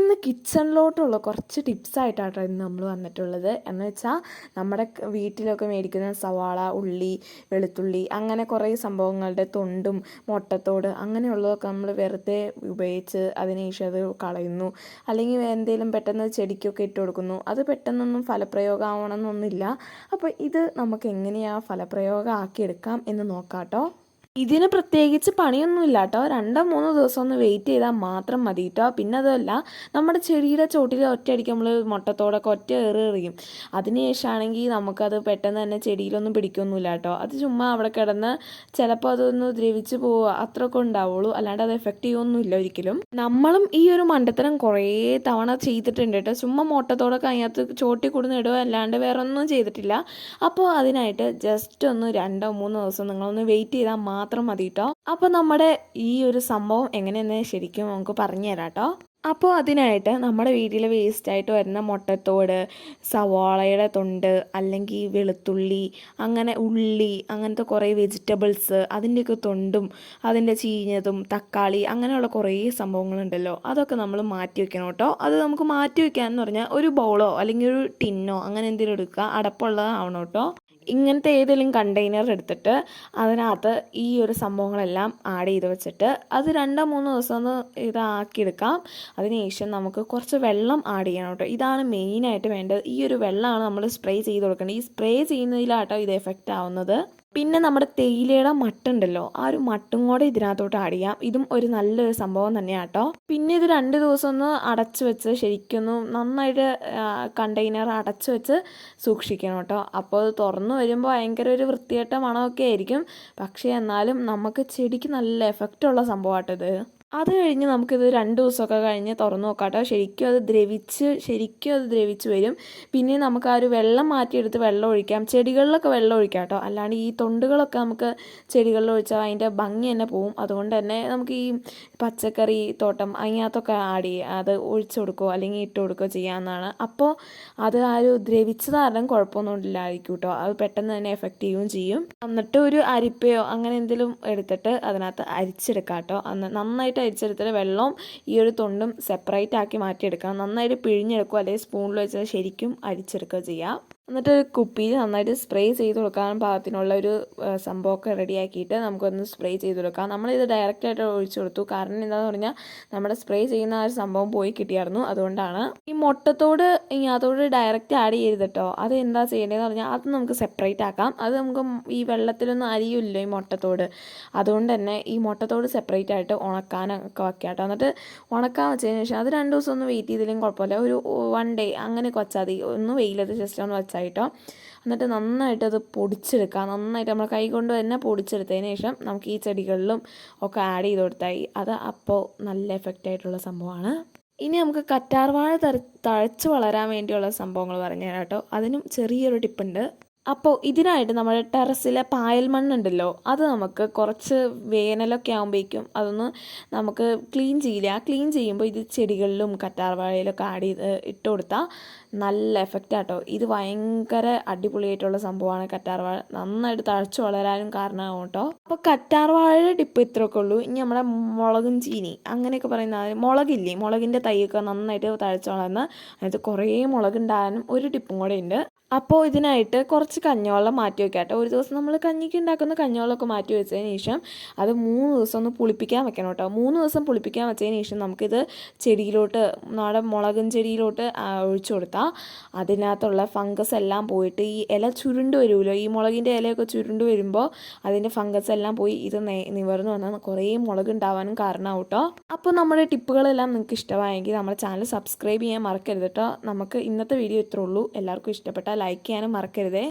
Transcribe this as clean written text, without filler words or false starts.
ഇന്ന് കിച്ചണിലോട്ടുള്ള കുറച്ച് ടിപ്സായിട്ടാണ് ഇന്ന് നമ്മൾ വന്നിട്ടുള്ളത്. എന്ന് വെച്ചാൽ നമ്മുടെ വീട്ടിലൊക്കെ മേടിക്കുന്ന സവാള, ഉള്ളി, വെളുത്തുള്ളി അങ്ങനെ കുറേ സംഭവങ്ങളുടെ തൊണ്ടും മുട്ടത്തോട് അങ്ങനെയുള്ളതൊക്കെ നമ്മൾ വെറുതെ ഉപയോഗിച്ച് അതിനുശേഷം അത് കളയുന്നു. അല്ലെങ്കിൽ എന്തെങ്കിലും പെട്ടെന്ന് ചെടിക്കൊക്കെ ഇട്ട് കൊടുക്കുന്നു. അത് പെട്ടെന്നൊന്നും ഫലപ്രയോഗം ആവണമെന്നൊന്നുമില്ല. അപ്പോൾ ഇത് നമുക്ക് എങ്ങനെയാണ് ഫലപ്രയോഗം ആക്കിയെടുക്കാം എന്ന് നോക്കാം കേട്ടോ. ഇതിന് പ്രത്യേകിച്ച് പണിയൊന്നുമില്ല കേട്ടോ. 2-3 ദിവസം ഒന്ന് വെയിറ്റ് ചെയ്താൽ മാത്രം മതി കേട്ടോ. പിന്നെ അതല്ല, നമ്മുടെ ചെടിയുടെ ചോട്ടിൽ ഒറ്റയടിക്ക് നമ്മൾ മുട്ടത്തോടൊക്കെ ഒറ്റ എറിയും. അതിനുശേഷമാണെങ്കിൽ നമുക്കത് പെട്ടെന്ന് തന്നെ ചെടിയിലൊന്നും പിടിക്കൊന്നുമില്ല കേട്ടോ. അത് ചുമ്മാ അവിടെ കിടന്ന് ചിലപ്പോൾ അതൊന്ന് ദ്രവിച്ച് പോവുക അത്രയൊക്കെ ഉണ്ടാവുള്ളൂ. അല്ലാണ്ട് അത് എഫക്റ്റ് ചെയ്യൊന്നുമില്ല ഒരിക്കലും. നമ്മളും ഈ ഒരു മണ്ടത്തരം കുറേ തവണ ചെയ്തിട്ടുണ്ട് കേട്ടോ. ചുമ്മാ മുട്ടത്തോടൊക്കെ അതിനകത്ത് ചോട്ടി കൊടുന്നിടുക അല്ലാണ്ട് വേറെ ഒന്നും ചെയ്തിട്ടില്ല. അപ്പോൾ അതിനായിട്ട് ജസ്റ്റ് ഒന്ന് 2-3 ദിവസം നിങ്ങളൊന്ന് വെയിറ്റ് ചെയ്താൽ മാത്രം മതി കേട്ടോ. അപ്പോൾ നമ്മുടെ ഈ ഒരു സംഭവം എങ്ങനെയെന്ന് ശരിക്കും നമുക്ക് പറഞ്ഞു തരാം കേട്ടോ. അപ്പോൾ അതിനായിട്ട് നമ്മുടെ വീട്ടിൽ വേസ്റ്റായിട്ട് വരുന്ന മുട്ടത്തോട്, സവാളയുടെ തൊണ്ട്, അല്ലെങ്കിൽ വെളുത്തുള്ളി, അങ്ങനെ ഉള്ളി, അങ്ങനത്തെ കുറേ വെജിറ്റബിൾസ്, അതിൻ്റെയൊക്കെ തൊണ്ടും അതിൻ്റെ ചീഞ്ഞതും തക്കാളി അങ്ങനെയുള്ള കുറേ സംഭവങ്ങളുണ്ടല്ലോ, അതൊക്കെ നമ്മൾ മാറ്റി വെക്കണം കേട്ടോ. അത് നമുക്ക് മാറ്റി വെക്കാമെന്ന് പറഞ്ഞാൽ ഒരു ബൗളോ അല്ലെങ്കിൽ ഒരു ടിന്നോ അങ്ങനെ എന്തെങ്കിലും എടുക്കുക, അടപ്പുള്ളതാവണം കേട്ടോ. ഇങ്ങനത്തെ ഏതെങ്കിലും കണ്ടെയ്നർ എടുത്തിട്ട് അതിനകത്ത് ഈ ഒരു സംഭവങ്ങളെല്ലാം ആഡ് ചെയ്ത് വെച്ചിട്ട് അത് 2-3 ദിവസം ഒന്ന് ഇതാക്കിയെടുക്കാം. അതിനുശേഷം നമുക്ക് കുറച്ച് വെള്ളം ആഡ് ചെയ്യണം കേട്ടോ. ഇതാണ് മെയിനായിട്ട് വേണ്ടത്. ഈ ഒരു വെള്ളമാണ് നമ്മൾ സ്പ്രേ ചെയ്ത് കൊടുക്കേണ്ടത്. ഈ സ്പ്രേ ചെയ്യുന്നതിലാട്ടോ ഇത് എഫക്റ്റ് ആവുന്നത്. പിന്നെ നമ്മുടെ തേയിലയുടെ മട്ടുണ്ടല്ലോ, ആ ഒരു മട്ടും കൂടെ ഇതിനകത്തോട്ട് ആഡ് ചെയ്യാം. ഇതും ഒരു നല്ലൊരു സംഭവം തന്നെയാണ് കേട്ടോ. പിന്നെ ഇത് 2 ദിവസം ഒന്ന് അടച്ചു വെച്ച് ശരിക്കൊന്ന് നന്നായിട്ട് കണ്ടെയ്നർ അടച്ചു വെച്ച് സൂക്ഷിക്കണം കേട്ടോ. അപ്പോൾ അത് തുറന്നു വരുമ്പോൾ ഭയങ്കര ഒരു വൃത്തികെട്ട മണമൊക്കെ ആയിരിക്കും. പക്ഷേ എന്നാലും നമുക്ക് ചെടിക്ക് നല്ല എഫക്റ്റുള്ള സംഭവമാട്ടോ ഇത്. അത് കഴിഞ്ഞ് നമുക്കിത് 2 ദിവസമൊക്കെ കഴിഞ്ഞ് തുറന്നു നോക്കാം കേട്ടോ. ശരിക്കും അത് ദ്രവിച്ച് വരും. പിന്നെ നമുക്ക് ആ ഒരു വെള്ളം മാറ്റിയെടുത്ത് വെള്ളം ഒഴിക്കാം. ചെടികളിലൊക്കെ വെള്ളം ഒഴിക്കാം കേട്ടോ. അല്ലാണ്ട് ഈ തൊണ്ടുകളൊക്കെ നമുക്ക് ചെടികളിൽ ഒഴിച്ചാൽ അതിൻ്റെ ഭംഗി തന്നെ പോവും. അതുകൊണ്ട് തന്നെ നമുക്ക് ഈ പച്ചക്കറി തോട്ടം അതിനകത്തൊക്കെ ആഡ് ചെയ്യുക, അത് ഒഴിച്ചു കൊടുക്കുകയോ അല്ലെങ്കിൽ ഇട്ട് കൊടുക്കുകയോ ചെയ്യാവുന്നതാണ്. അപ്പോൾ അത് ആ ഒരു ദ്രവിച്ചത് കാരണം കുഴപ്പമൊന്നും ഇല്ലായിരിക്കും കേട്ടോ. അത് പെട്ടെന്ന് തന്നെ എഫക്റ്റ് ചെയ്യുകയും ചെയ്യും. എന്നിട്ട് ഒരു അരിപ്പയോ അങ്ങനെ എന്തെങ്കിലും എടുത്തിട്ട് അതിനകത്ത് അരിച്ചെടുക്കാം കേട്ടോ. നന്നായിട്ട് അരിച്ചെടുത്തിട്ട് വെള്ളവും ഈ ഒരു തൊണ്ടും സെപ്പറേറ്റ് ആക്കി മാറ്റിയെടുക്കണം. നന്നായിട്ട് പിഴിഞ്ഞെടുക്കുക, അല്ലെങ്കിൽ സ്പൂണിൽ വെച്ച് ശരിക്കും അരിച്ചെടുക്കുക ചെയ്യുക. എന്നിട്ട് ഒരു കുപ്പിയിൽ നന്നായിട്ട് സ്പ്രേ ചെയ്ത് കൊടുക്കാൻ പാകത്തിനുള്ള ഒരു സംഭവമൊക്കെ റെഡിയാക്കിയിട്ട് നമുക്കൊന്ന് സ്പ്രേ ചെയ്ത് കൊടുക്കാം. നമ്മളിത് ഡയറക്റ്റായിട്ട് ഒഴിച്ചു കൊടുത്തു. കാരണം എന്താണെന്ന് പറഞ്ഞാൽ നമ്മുടെ സ്പ്രേ ചെയ്യുന്ന ആ ഒരു സംഭവം പോയി കിട്ടിയായിരുന്നു. അതുകൊണ്ടാണ് ഈ മുട്ടത്തോട് അതോട് ഡയറക്റ്റ് ആഡ് ചെയ്ത് കേട്ടോ. അത് എന്താ ചെയ്യേണ്ടതെന്ന് പറഞ്ഞാൽ അത് നമുക്ക് സെപ്പറേറ്റ് ആക്കാം. അത് നമുക്ക് ഈ വെള്ളത്തിലൊന്നും അരിയില്ലല്ലോ ഈ മുട്ടത്തോട്. അതുകൊണ്ട് തന്നെ ഈ മുട്ടത്തോട് സെപ്പറേറ്റ് ആയിട്ട് ഉണക്കാനൊക്കെ വയ്ക്കാം കേട്ടോ. എന്നിട്ട് ഉണക്കാൻ വെച്ചതിന് ശേഷം അത് 2 ദിവസം ഒന്ന് വെയിറ്റ് ചെയ്തില്ലെങ്കിൽ കുഴപ്പമില്ല. ഒരു 1 ഡേ അങ്ങനെയൊക്കെ വെച്ചാൽ മതി. ഒന്ന് വെയിലത്ത് ജസ്റ്റ് ഒന്ന് വെച്ചാൽ കേട്ടോ. എന്നിട്ട് നന്നായിട്ട് അത് പൊടിച്ചെടുക്കുക. നന്നായിട്ട് നമ്മൾ കൈ കൊണ്ട് തന്നെ പൊടിച്ചെടുത്തതിന് ശേഷം നമുക്ക് ഈ ചെടികളിലും ഒക്കെ ആഡ് ചെയ്ത് കൊടുത്താൽ അത് അപ്പോൾ നല്ല എഫക്റ്റ് ആയിട്ടുള്ള സംഭവമാണ്. ഇനി നമുക്ക് കറ്റാർവാഴ തഴച്ച് വളരാൻ വേണ്ടിയുള്ള സംഭവങ്ങൾ പറഞ്ഞു തരാം കേട്ടോ. അതിനും ചെറിയൊരു ടിപ്പുണ്ട്. അപ്പോൾ ഇതിനായിട്ട് നമ്മുടെ ടെറസിലെ പായൽ മണ്ണുണ്ടല്ലോ, അത് നമുക്ക് കുറച്ച് വേനലൊക്കെ ആകുമ്പോഴേക്കും അതൊന്ന് നമുക്ക് ക്ലീൻ ചെയ്യില്ല. ക്ലീൻ ചെയ്യുമ്പോൾ ഇത് ചെടികളിലും കറ്റാർവാഴയിലൊക്കെ ആഡ് ചെയ്ത് ഇട്ട് കൊടുത്താൽ നല്ല എഫക്റ്റാട്ടോ. ഇത് ഭയങ്കര അടിപൊളിയായിട്ടുള്ള സംഭവമാണ്. കറ്റാർവാഴ നന്നായിട്ട് തഴച്ചു വളരാനും കാരണമാകും കേട്ടോ. അപ്പോൾ കറ്റാർവാഴയുടെ ടിപ്പ് ഇത്രയൊക്കെ ഉള്ളൂ. ഇനി നമ്മുടെ മുളകും ചീനി അങ്ങനെയൊക്കെ പറയുന്ന മുളകില്ലേ, മുളകിൻ്റെ തൈയൊക്കെ നന്നായിട്ട് തഴച്ചു വളർന്ന് അതിനകത്ത് കുറേ മുളകുണ്ടാകാനും ഒരു ടിപ്പും കൂടെ ഉണ്ട്. അപ്പോൾ ഇതിനായിട്ട് കുറച്ച് കഞ്ഞിവെള്ളം മാറ്റി വയ്ക്കാം കേട്ടോ. ഒരു ദിവസം നമ്മൾ കഞ്ഞിക്ക് ഉണ്ടാക്കുന്ന കഞ്ഞിവെള്ളമൊക്കെ മാറ്റി വെച്ചതിന് ശേഷം അത് 3 ദിവസം ഒന്ന് പുളിപ്പിക്കാൻ വെക്കണം കേട്ടോ. 3 ദിവസം പുളിപ്പിക്കാൻ വെച്ചതിന് ശേഷം നമുക്കിത് ചെടിയിലോട്ട്, നമ്മുടെ മുളകും ചെടിയിലോട്ട് ഒഴിച്ചു കൊടുത്താൽ അതിനകത്തുള്ള ഫംഗസ് എല്ലാം പോയിട്ട് ഈ ഇല ചുരുണ്ട് വരുമല്ലോ, ഈ മുളകിൻ്റെ ഇലയൊക്കെ ചുരുണ്ട് വരുമ്പോൾ അതിൻ്റെ ഫംഗസ് എല്ലാം പോയി ഇത് നിവർന്നു വന്നാൽ കുറേ മുളക് ഉണ്ടാവാനും കാരണമാവും കേട്ടോ. അപ്പോൾ നമ്മുടെ ടിപ്പുകളെല്ലാം നിങ്ങൾക്ക് ഇഷ്ടമായെങ്കിൽ നമ്മുടെ ചാനൽ സബ്സ്ക്രൈബ് ചെയ്യാൻ മറക്കരുത് കേട്ടോ. നമുക്ക് ഇന്നത്തെ വീഡിയോ ഇത്രേ ഉള്ളൂ. എല്ലാവർക്കും ഇഷ്ടപ്പെട്ടാൽ ലൈക്ക് ചെയ്യാനും മറക്കരുതേ.